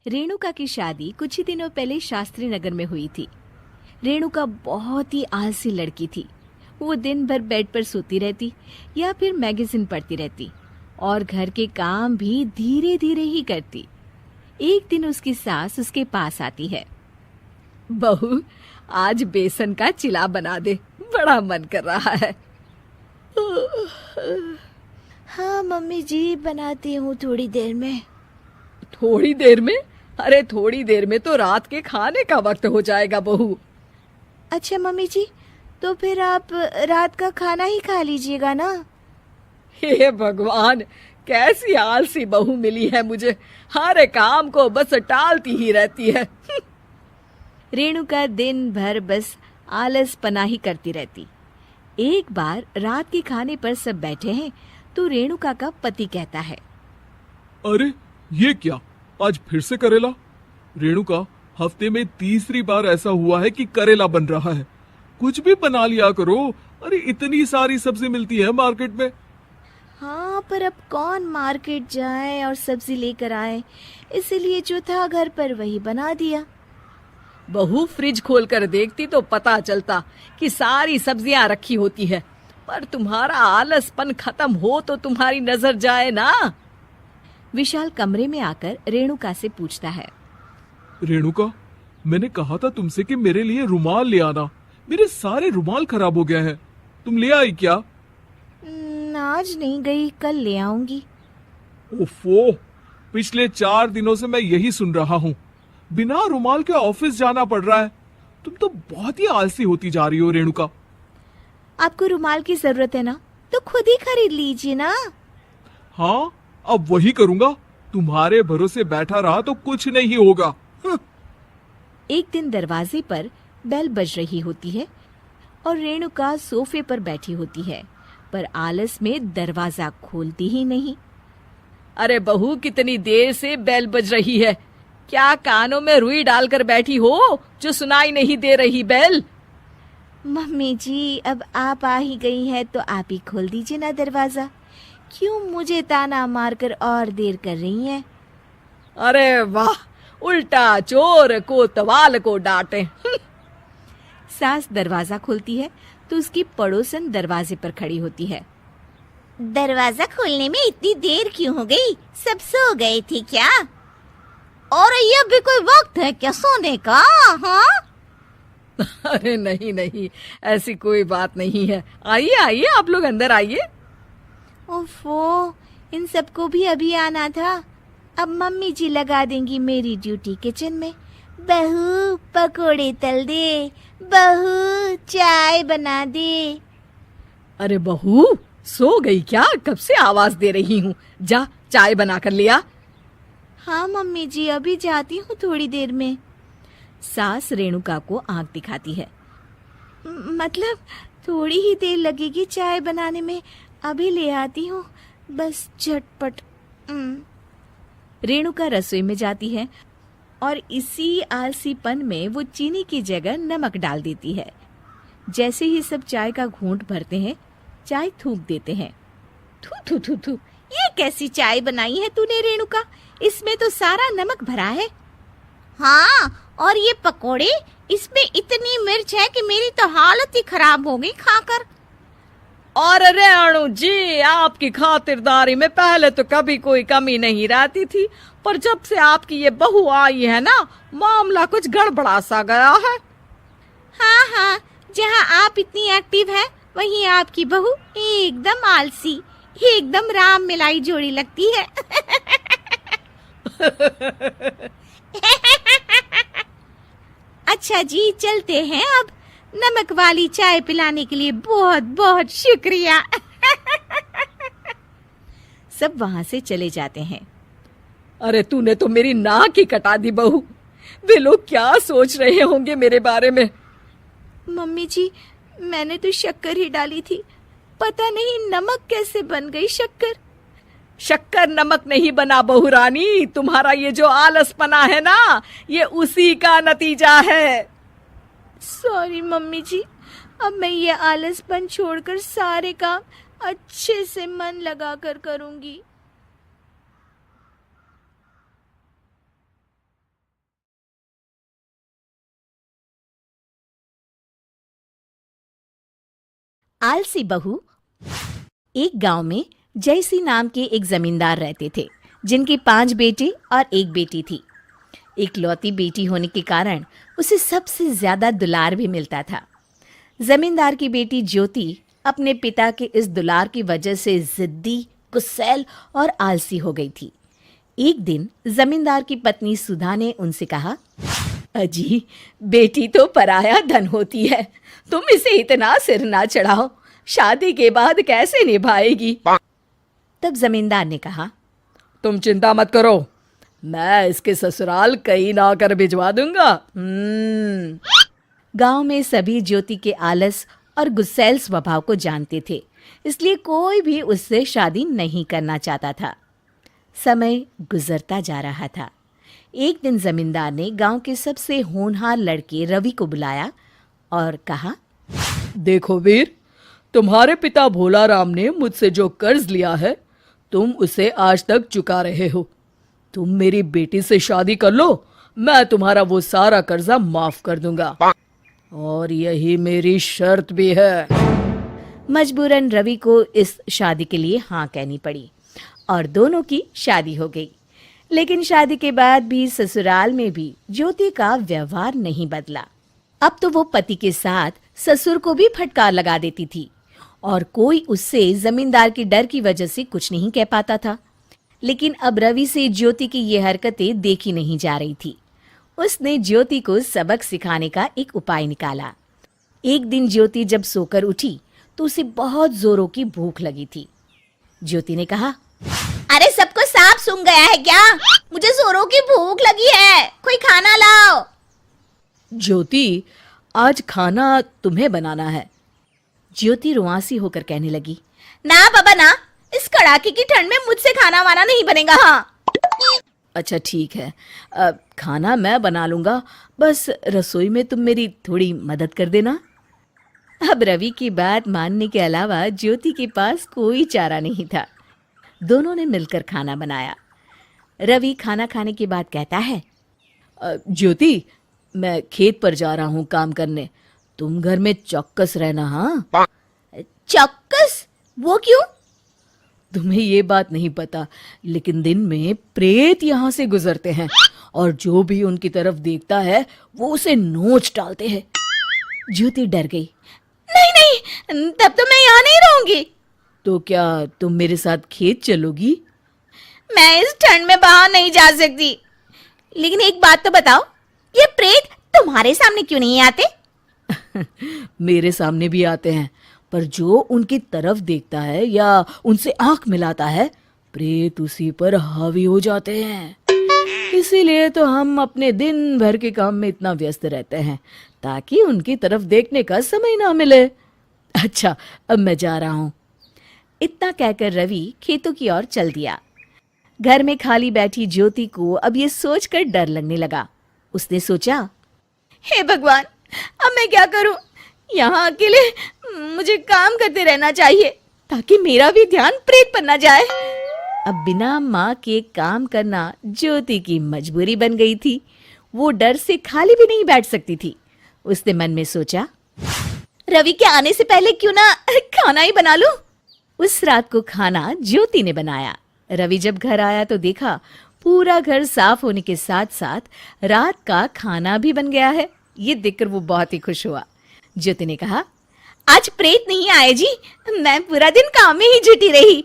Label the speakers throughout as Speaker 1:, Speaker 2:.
Speaker 1: रेणुका की शादी कुछ ही दिनों पहले शास्त्री नगर में हुई थी। रेणुका बहुत ही आलसी लड़की थी। वो दिन भर बेड पर सोती रहती या फिर मैगजीन पढ़ती रहती और घर के काम भी धीरे धीरे ही करती। एक दिन उसकी सास उसके पास आती है। बहू, आज बेसन का चिला बना दे, बड़ा मन कर रहा है।
Speaker 2: हाँ मम्मी जी, बनाती हूँ थोड़ी देर में।
Speaker 3: थोड़ी देर में? अरे थोड़ी देर में तो रात के खाने का वक्त हो जाएगा बहू।
Speaker 2: अच्छा मम्मी जी, तो फिर आप रात का खाना ही खा लीजिएगा ना।
Speaker 3: हे भगवान, कैसी आलसी बहू मिली है मुझे। हर काम को बस टालती ही रहती है।
Speaker 1: रेणुका दिन भर बस आलस पना ही करती रहती। एक बार रात के खाने पर सब बैठे हैं तो रेणुका का पति कहता है,
Speaker 4: अरे ये क्या, आज फिर से करेला? रेणुका, हफ्ते में तीसरी बार ऐसा हुआ है कि करेला बन रहा है। कुछ भी बना लिया करो। अरे इतनी सारी सब्जी मिलती है मार्केट में।
Speaker 2: हाँ, पर अब कौन मार्केट जाए और सब्जी लेकर आए, इसीलिए जो था घर पर वही बना दिया।
Speaker 3: बहू, फ्रिज खोल कर देखती तो पता चलता कि सारी सब्जियां रखी होती है। पर तुम्हारा आलसपन खत्म हो तो तुम्हारी नजर जाए ना।
Speaker 1: विशाल कमरे में आकर रेणुका से पूछता है,
Speaker 4: रेणुका, मैंने कहा था तुमसे कि मेरे लिए रुमाल ले आना। मेरे सारे रुमाल खराब हो गए हैं। तुम ले आई क्या?
Speaker 2: आज नहीं गई, कल ले आऊंगी।
Speaker 4: ओफो, पिछले 4 दिनों से मैं यही सुन रहा हूँ। बिना रुमाल के ऑफिस जाना पड़ रहा है। तुम तो बहुत ही आलसी होती जा रही हो रेणुका।
Speaker 2: आपको रुमाल की जरूरत है ना, तो खुद ही खरीद लीजिए ना।
Speaker 4: हाँ, अब वही करूंगा। तुम्हारे भरोसे बैठा रहा तो कुछ नहीं होगा।
Speaker 1: एक दिन दरवाजे पर बेल बज रही होती है और रेणुका सोफे पर बैठी होती है, पर आलस में दरवाजा खोलती ही नहीं।
Speaker 3: अरे बहू, कितनी देर से बेल बज रही है। क्या कानों में रुई डालकर बैठी हो जो सुनाई नहीं दे रही बेल?
Speaker 2: मम्मी जी, अब आप आ ही गई है तो आप ही खोल दीजिए ना दरवाजा। क्यों मुझे ताना मारकर और देर कर रही हैं?
Speaker 3: अरे वाह, उल्टा चोर कोतवाल को डांटे।
Speaker 1: सास दरवाजा खोलती है तो उसकी पड़ोसन दरवाजे पर खड़ी होती है।
Speaker 2: दरवाजा खोलने में इतनी देर क्यों हो गई? सब सो गए थे क्या? और ये भी कोई वक्त है क्या सोने का? हाँ?
Speaker 3: अरे नहीं नहीं, ऐसी कोई बात नहीं है। आइए आइए, आप लोग अंदर आइए।
Speaker 2: ओफो, इन सबको भी अभी आना था। अब मम्मी जी लगा देंगी मेरी ड्यूटी किचन में। बहू पकोड़े तल दे, बहू चाय बना दे।
Speaker 3: अरे बहू, सो गई क्या? कब से आवाज दे रही हूँ। जा चाय बना कर लिया।
Speaker 2: हाँ मम्मी जी, अभी जाती हूँ थोड़ी देर में।
Speaker 1: सास रेणुका को आंख दिखाती है।
Speaker 2: मतलब थोड़ी ही देर लगेगी चाय बनाने में, अभी ले आती हूँ, बस झटपट।
Speaker 1: रेणुका रसोई में जाती है और इसी आलसीपन में वो चीनी की जगह नमक डाल देती है। जैसे ही सब चाय का घूंट भरते हैं, चाय थूक देते हैं।
Speaker 2: थू थू थू थू, ये कैसी चाय बनाई है तूने रेणुका? इसमें तो सारा नमक भरा है। हाँ, और ये पकोड़े, इसमें इतनी मिर्च है कि मेरी तो हालत ही खराब हो गई खाकर।
Speaker 3: और रेणु जी, आपकी खातिरदारी में पहले तो कभी कोई कमी नहीं रहती थी, पर जब से आपकी ये बहू आई है ना, मामला कुछ गड़बड़ा सा गया है।
Speaker 2: हाँ हाँ, जहाँ आप इतनी एक्टिव है, वहीं आपकी बहू एकदम आलसी, एकदम राम मिलाई जोड़ी लगती है। अच्छा जी, चलते हैं अब। नमक वाली चाय पिलाने के लिए बहुत बहुत शुक्रिया।
Speaker 1: सब वहां से चले जाते हैं।
Speaker 3: अरे तूने तो मेरी नाक ही कटा दी बहू। वे लोग क्या सोच रहे होंगे मेरे बारे में?
Speaker 2: मम्मी जी, मैंने तो शक्कर ही डाली थी, पता नहीं नमक कैसे बन गई शक्कर।
Speaker 3: शक्कर नमक नहीं बना बहू रानी, तुम्हारा ये जो आलसपना है ना, ये उसी का नतीजा है।
Speaker 2: सॉरी मम्मी जी, अब मैं ये आलसपन छोड़कर सारे काम अच्छे से मन लगाकर करूंगी।
Speaker 1: आलसी बहू। एक गांव में जयसी नाम के एक जमींदार रहते थे, जिनके 5 बेटे और 1 बेटी थी। इकलौती बेटी होने के कारण उसे सबसे ज्यादा दुलार भी मिलता था। जमींदार की बेटी ज्योति अपने पिता के इस दुलार की वजह से जिद्दी, गुस्सैल और आलसी हो गई थी। एक दिन जमींदार की पत्नी सुधा ने उनसे कहा, अजी, बेटी तो पराया धन होती है, तुम इसे इतना सिर ना चढ़ाओ, शादी के बाद कैसे निभाएगी। तब जमींदार ने कहा,
Speaker 3: तुम चिंता मत करो, मैं इसके ससुराल कहीं ना कर भिजवा दूंगा।
Speaker 1: गांव में सभी ज्योति के आलस और गुस्सैल स्वभाव को जानते थे, इसलिए कोई भी उससे शादी नहीं करना चाहता था। समय गुजरता जा रहा था। एक दिन जमींदार ने गांव के सबसे होनहार लड़के रवि को बुलाया और कहा,
Speaker 3: देखो वीर, तुम्हारे पिता भोलाराम ने मुझसे जो कर्ज लिया है, तुम उसे आज तक चुका रहे हो। तुम मेरी बेटी से शादी कर लो, मैं तुम्हारा वो सारा कर्जा माफ कर दूंगा, और यही मेरी शर्त भी है।
Speaker 1: मजबूरन रवि को इस शादी के लिए हाँ कहनी पड़ी और दोनों की शादी हो गई। लेकिन शादी के बाद भी ससुराल में भी ज्योति का व्यवहार नहीं बदला। अब तो वो पति के साथ ससुर को भी फटकार लगा देती थी और कोई उससे जमींदार के डर की वजह से कुछ नहीं कह पाता था। लेकिन अब रवि से ज्योति की ये हरकतें देखी नहीं जा रही थी। उसने ज्योति को सबक सिखाने का एक उपाय निकाला। एक दिन ज्योति जब सोकर उठी तो उसे बहुत जोरों की भूख लगी थी। ज्योति ने कहा,
Speaker 2: अरे सबको सांप सूंघ गया है क्या? मुझे जोरों की भूख लगी है, कोई खाना लाओ।
Speaker 3: ज्योति, आज खाना तुम्हें बनाना है।
Speaker 1: ज्योति रुआंसी होकर कहने लगी,
Speaker 2: ना बाबा ना, इस कड़ाके की ठंड में मुझसे खाना वाना नहीं बनेगा। हाँ,
Speaker 3: अच्छा ठीक है, खाना मैं बना लूंगा, बस रसोई में तुम मेरी थोड़ी मदद कर देना।
Speaker 1: अब रवि की बात मानने के अलावा ज्योति के पास कोई चारा नहीं था। दोनों ने मिलकर खाना बनाया। रवि खाना खाने के बाद कहता है,
Speaker 3: ज्योति, मैं खेत पर जा रहा हूँ काम करने, तुम घर में चौकस रहना। हाँ,
Speaker 2: चौकस? वो क्यों?
Speaker 3: तुम्हें ये बात नहीं पता, लेकिन दिन में प्रेत यहाँ से गुजरते हैं और जो भी उनकी तरफ देखता है वो उसे नोच डालते हैं।
Speaker 1: ज्योति डर गई।
Speaker 2: नहीं नहीं, तब तो मैं यहाँ नहीं रहूंगी।
Speaker 3: तो क्या तुम मेरे साथ खेत चलोगी?
Speaker 2: मैं इस ठंड में बाहर नहीं जा सकती। लेकिन एक बात तो बताओ, ये प्रेत तुम्हारे सामने क्यों नहीं आते?
Speaker 3: मेरे सामने भी आते हैं, पर जो उनकी तरफ देखता है या उनसे आंख मिलाता है, प्रेत उसी पर हावी हो जाते हैं। इसीलिए तो हम अपने दिन भर के काम में इतना व्यस्त रहते हैं ताकि उनकी तरफ देखने का समय ना मिले। अच्छा, अब मैं जा रहा हूँ।
Speaker 1: इतना कहकर रवि खेतों की ओर चल दिया। घर में खाली बैठी ज्योति को अब ये सोचकर डर लगने लगा। उसने सोचा,
Speaker 2: हे भगवान, अब मैं क्या करूं? यहाँ अकेले मुझे काम करते रहना चाहिए ताकि मेरा भी ध्यान प्रेत पर न जाए।
Speaker 1: अब बिना माँ के काम करना ज्योति की मजबूरी बन गई थी। वो डर से खाली भी नहीं बैठ सकती थी। उसने मन में सोचा,
Speaker 2: रवि के आने से पहले क्यों ना खाना ही बना लूं।
Speaker 1: उस रात को खाना ज्योति ने बनाया। रवि जब घर आया तो देखा पूरा घर साफ होने के साथ साथ रात का खाना भी बन गया है। ये देखकर वो बहुत ही खुश हुआ। ज्योति ने कहा,
Speaker 2: आज प्रेत नहीं आए जी, मैं पूरा दिन काम में ही जुटी रही।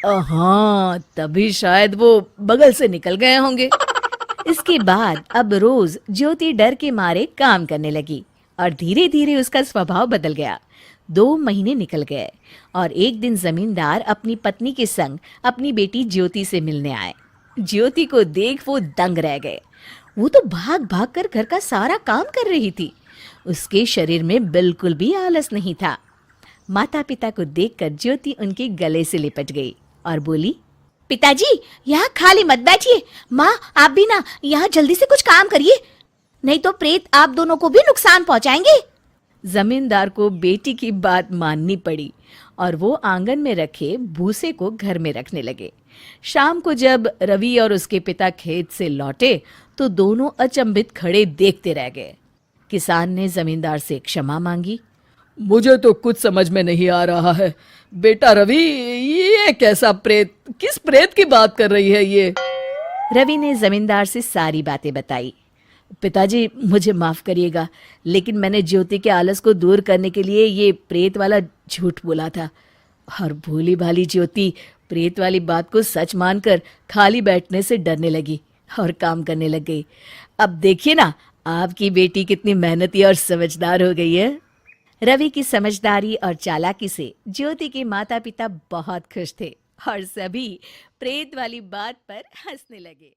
Speaker 3: हाँ, तभी शायद वो बगल से निकल गए होंगे।
Speaker 1: इसके बाद अब रोज ज्योति डर के मारे काम करने लगी और धीरे धीरे उसका स्वभाव बदल गया। 2 महीने निकल गए और एक दिन जमींदार अपनी पत्नी के संग अपनी बेटी ज्योति से मिलने आए। ज्योति को देख वो दंग रह गए। वो तो भाग भाग कर घर का सारा काम कर रही थी। उसके शरीर में बिल्कुल भी आलस नहीं था। माता पिता को देखकर ज्योति उनके गले से लिपट गई और बोली,
Speaker 2: पिताजी, यहाँ खाली मत बैठिए। माँ, आप भी ना यहाँ जल्दी से कुछ काम करिए, नहीं तो प्रेत आप दोनों को भी नुकसान पहुँचाएंगे।
Speaker 1: जमींदार को बेटी की बात माननी पड़ी और वो आंगन में रखे भूसे को घर में रखने लगे। शाम को जब रवि और उसके पिता खेत से लौटे तो दोनों अचंभित खड़े देखते रह गए। किसान ने जमींदार से क्षमा मांगी।
Speaker 3: मुझे तो कुछ समझ में नहीं आ रहा है। बेटा रवि, ये कैसा प्रेत, किस प्रेत की बात कर रही है ये?
Speaker 1: रवि ने जमींदार से सारी बातें बताई। पिताजी मुझे माफ करिएगा, लेकिन मैंने ज्योति के आलस को दूर करने के लिए ये प्रेत वाला झूठ बोला था, और भोली भाली ज्योति प्रेत वाली बात को सच मानकर खाली बैठने से डरने लगी और काम करने लग गई। अब देखिए ना, आपकी बेटी कितनी मेहनती और समझदार हो गई है। रवि की समझदारी और चालाकी से ज्योति के माता पिता बहुत खुश थे और सभी प्रेत वाली बात पर हंसने लगे।